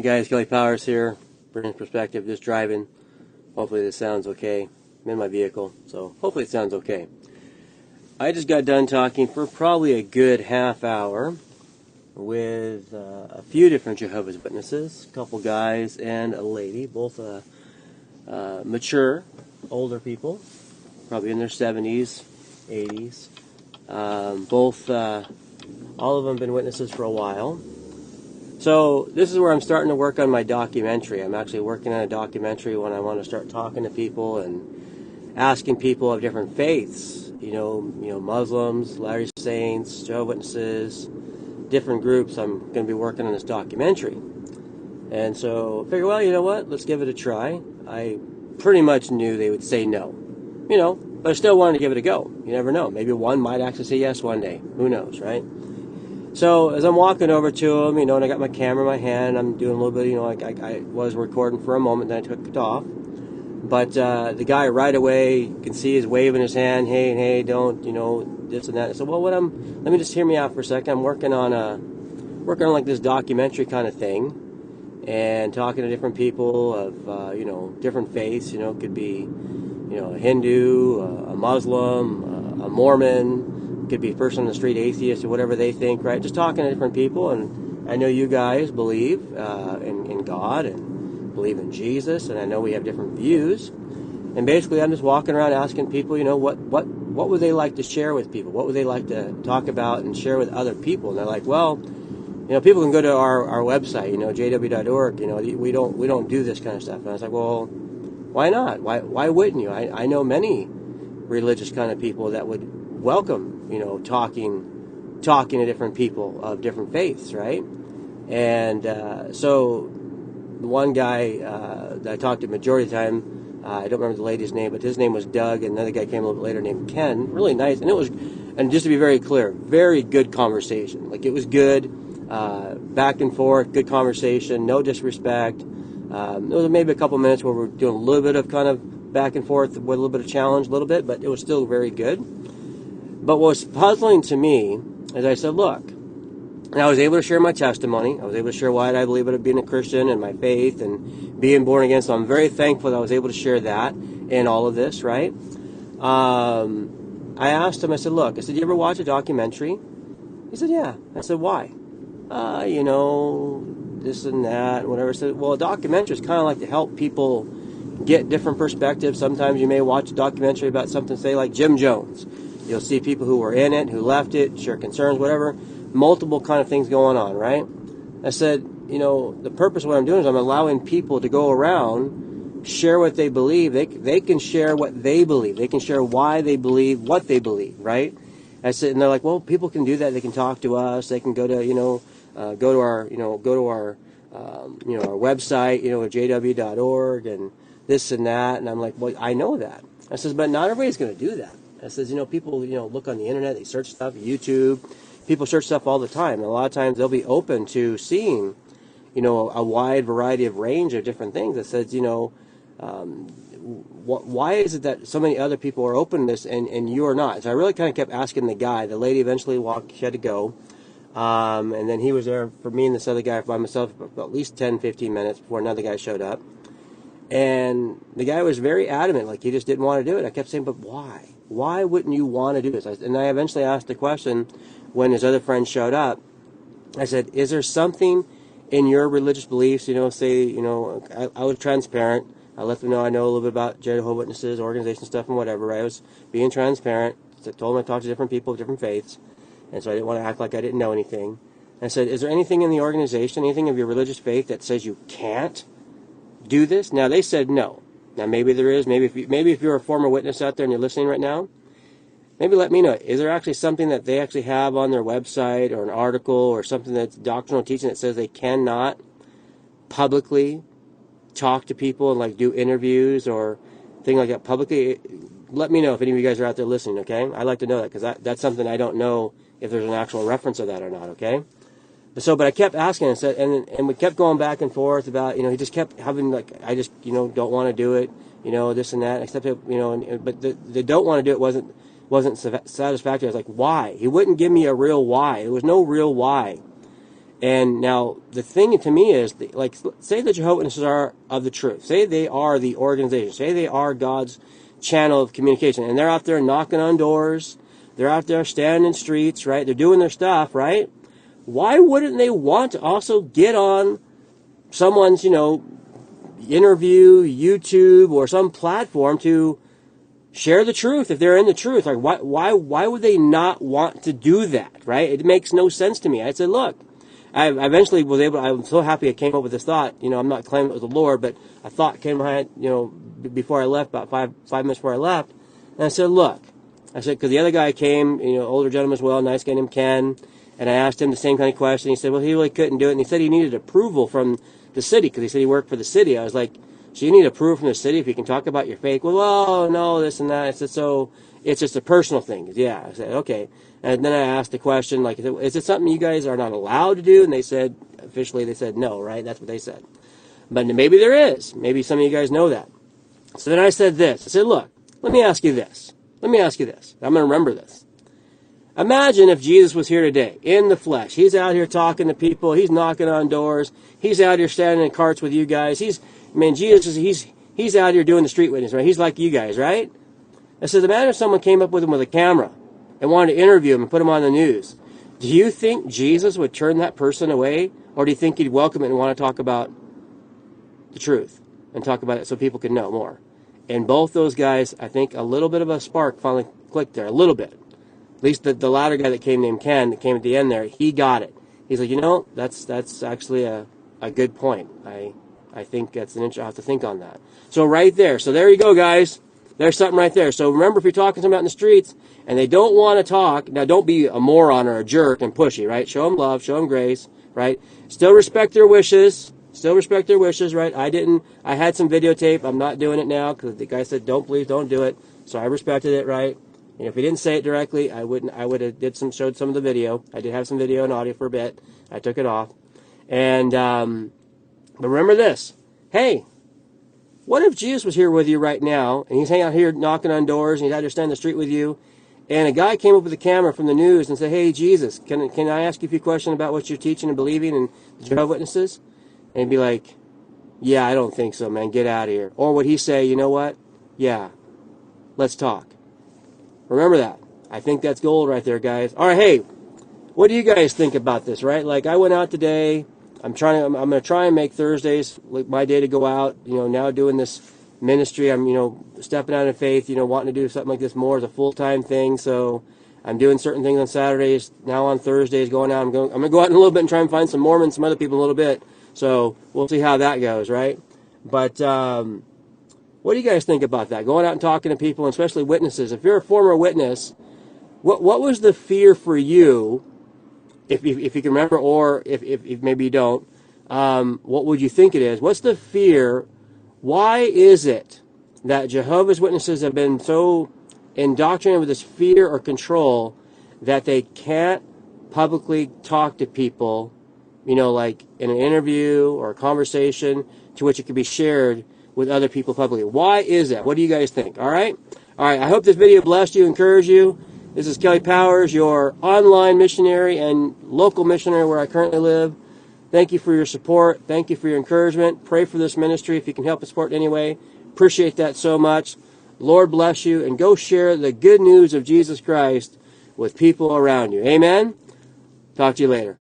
guys, Kelly Powers here, Berean perspective, just driving. Hopefully this sounds okay. I'm in my vehicle, so hopefully it sounds okay. I just got done talking for probably a good half hour with a few different Jehovah's Witnesses, a couple guys and a lady, both mature, older people, probably in their 70s, 80s. All of them have been witnesses for a while. So this is where I'm starting to work on my documentary. I'm actually working on a documentary when I want to start talking to people and asking people of different faiths, you know, Muslims, Latter-day Saints, Jehovah's Witnesses, different groups. I'm going to be working on this documentary. And so I figured, well, you know what? Let's give it a try. I pretty much knew they would say no, but I still wanted to give it a go. You never know. Maybe one might actually say yes one day. Who knows, right? So as I'm walking over to him, and I got my camera in my hand, I'm doing a little bit, I was recording for a moment, then I took it off. But the guy right away, you can see he's waving his hand, hey, don't, this and that. I said, well, let me just hear me out for a second. I'm working on like this documentary kind of thing, and talking to different people of, different faiths. It could be, a Hindu, a Muslim, a Mormon. Could be a person on the street, atheist, or whatever they think, right? Just talking to different people, and I know you guys believe in God and believe in Jesus, and I know we have different views. And basically, I'm just walking around asking people, what would they like to share with people? What would they like to talk about and share with other people? And they're like, well, people can go to our website, jw.org. We don't do this kind of stuff. And I was like, well, why not? Why wouldn't you? I know many religious kind of people that would welcome, talking to different people of different faiths, right? And so the one guy that I talked to majority of the time, I don't remember the lady's name, but his name was Doug, and another guy came a little bit later named Ken. Really nice, and just to be very clear, very good conversation. Like, it was good, back and forth, good conversation, no disrespect. There was maybe a couple minutes where we were doing a little bit of kind of back and forth with a little bit of challenge, a little bit, but it was still very good. But what was puzzling to me is I said, look, and I was able to share my testimony. I was able to share why I believe in being a Christian and my faith and being born again. So I'm very thankful that I was able to share that in all of this, right? I asked him, I said, you ever watch a documentary? He said, yeah. I said, why? This and that, whatever. I said, well, a documentary is kind of like to help people get different perspectives. Sometimes you may watch a documentary about something, say, like Jim Jones. You'll see people who were in it, who left it, share concerns, whatever. Multiple kind of things going on, right? I said, the purpose of what I'm doing is I'm allowing people to go around, share what they believe. They can share what they believe. They can share why they believe what they believe, right? I said, and they're like, well, people can do that. They can talk to us. They can go to, our website, jw.org and this and that. And I'm like, well, I know that. I says, but not everybody's going to do that. I says, people, look on the internet, they search stuff, YouTube. People search stuff all the time. And a lot of times they'll be open to seeing, a wide variety of range of different things. That says, why is it that so many other people are open to this and you are not? So I really kind of kept asking the guy. The lady eventually she had to go. And then he was there for me and this other guy by myself for at least 10, 15 minutes before another guy showed up. And the guy was very adamant, like he just didn't want to do it. I kept saying, but why? Why wouldn't you want to do this? And I eventually asked the question when his other friend showed up. I said, is there something in your religious beliefs, I was transparent. I let them know I know a little bit about Jehovah's Witnesses, organization stuff and whatever, right? I was being transparent. I told them I talked to different people of different faiths. And so I didn't want to act like I didn't know anything. And I said, is there anything in the organization, anything of your religious faith that says you can't do this? Now, they said no. Now, maybe there is. Maybe if you're a former witness out there and you're listening right now, maybe let me know. Is there actually something that they actually have on their website or an article or something that's doctrinal teaching that says they cannot publicly talk to people and like do interviews or thing like that publicly? Let me know if any of you guys are out there listening, okay? I'd like to know that because that's something I don't know if there's an actual reference of that or not, okay? But I kept asking and said, and we kept going back and forth about, he just kept having like, I just, don't want to do it, this and that, except, but the don't want to do it wasn't satisfactory. I was like, why? He wouldn't give me a real why. There was no real why. And now the thing to me is, like, say the Jehovah Witnesses are of the truth. Say they are the organization. Say they are God's channel of communication. And they're out there knocking on doors. They're out there standing in streets, right? They're doing their stuff, right? Why wouldn't they want to also get on someone's, interview, YouTube, or some platform to share the truth if they're in the truth? Like, why would they not want to do that, right? It makes no sense to me. I said, look, I eventually was able, I'm so happy I came up with this thought. I'm not claiming it was the Lord, but a thought came to my head, before I left, about five minutes before I left. And I said, look, because the other guy came, older gentleman as well, nice guy named Ken, and I asked him the same kind of question. He said, well, he really couldn't do it, and he said he needed approval from the city, because he said he worked for the city. I was like, so you need approval from the city if you can talk about your faith? Well, no, this and that. I said, so it's just a personal thing. Yeah. I said, okay. And then I asked the question, like, is it something you guys are not allowed to do? And they said, officially, they said no, right? That's what they said. But maybe there is. Maybe some of you guys know that. So then I said this. I said, look, let me ask you this. I'm going to remember this. Imagine if Jesus was here today, in the flesh. He's out here talking to people. He's knocking on doors. He's out here standing in carts with you guys. Jesus, he's out here doing the street witness, right? He's like you guys, right? I said, imagine if someone came up with him with a camera and wanted to interview him and put him on the news. Do you think Jesus would turn that person away? Or do you think he'd welcome it and want to talk about the truth and talk about it so people can know more? And both those guys, I think a little bit of a spark finally clicked there, a little bit. At least the latter guy that came named Ken, that came at the end there, he got it. He's like, that's actually a good point. I think that's an I'll have to think on that. So right there. So there you go, guys. There's something right there. So remember, if you're talking to someone out in the streets and they don't want to talk, now don't be a moron or a jerk and pushy, right? Show them love, show them grace, right? Still respect their wishes. Right? I had some videotape. I'm not doing it now because the guy said, please don't do it. So I respected it, right? And if he didn't say it directly, I would have showed some of the video. I did have some video and audio for a bit. I took it off. And, but remember this. Hey, what if Jesus was here with you right now, and he's hanging out here knocking on doors, and he's out here standing in the street with you, and a guy came up with a camera from the news and said, hey, Jesus, can I ask you a few questions about what you're teaching and believing in the Jehovah Witnesses? And he'd be like, yeah, I don't think so, man. Get out of here. Or would he say, you know what? Yeah, let's talk. Remember that. I think that's gold right there, guys. All right, hey, what do you guys think about this, right? Like, I went out today. I'm going to try and make Thursdays like my day to go out. Now doing this ministry, I'm, stepping out in faith, wanting to do something like this more as a full-time thing. So I'm doing certain things on Saturdays. Now on Thursdays, going out. I'm going to go out in a little bit and try and find some Mormons, some other people in a little bit. So we'll see how that goes, right? But what do you guys think about that? Going out and talking to people, and especially witnesses. If you're a former witness, what was the fear for you? If you can remember, or if maybe you don't, what would you think it is? What's the fear? Why is it that Jehovah's Witnesses have been so indoctrinated with this fear or control that they can't publicly talk to people, like in an interview or a conversation to which it could be shared with other people publicly? Why is that? What do you guys think? All right? I hope this video blessed you, encouraged you. This is Kelly Powers, your online missionary and local missionary where I currently live. Thank you for your support. Thank you for your encouragement. Pray for this ministry if you can help and support in any way. Appreciate that so much. Lord bless you, and go share the good news of Jesus Christ with people around you. Amen? Talk to you later.